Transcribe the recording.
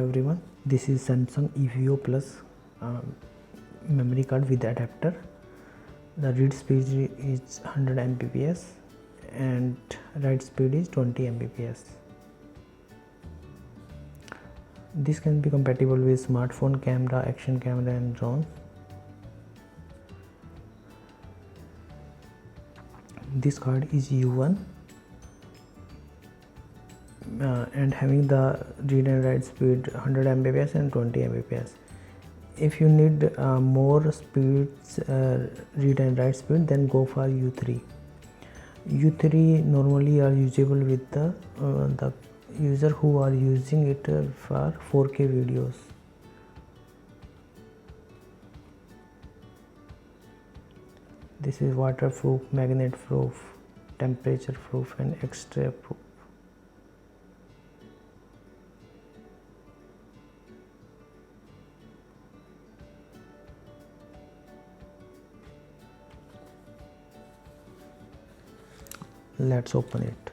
everyone, this is Samsung EVO Plus memory card with adapter. The read speed is 100 Mbps and write speed is 20 Mbps. This can be compatible with smartphone camera, action camera and drone. This card is U1 and having the read and write speed 100 Mbps and 20 Mbps. If you need more speeds, read and write speed, then go for U3. U3 normally are usable with the user who are using it for 4K videos. This is waterproof, magnet proof, temperature proof and X-ray proof. Let's open it.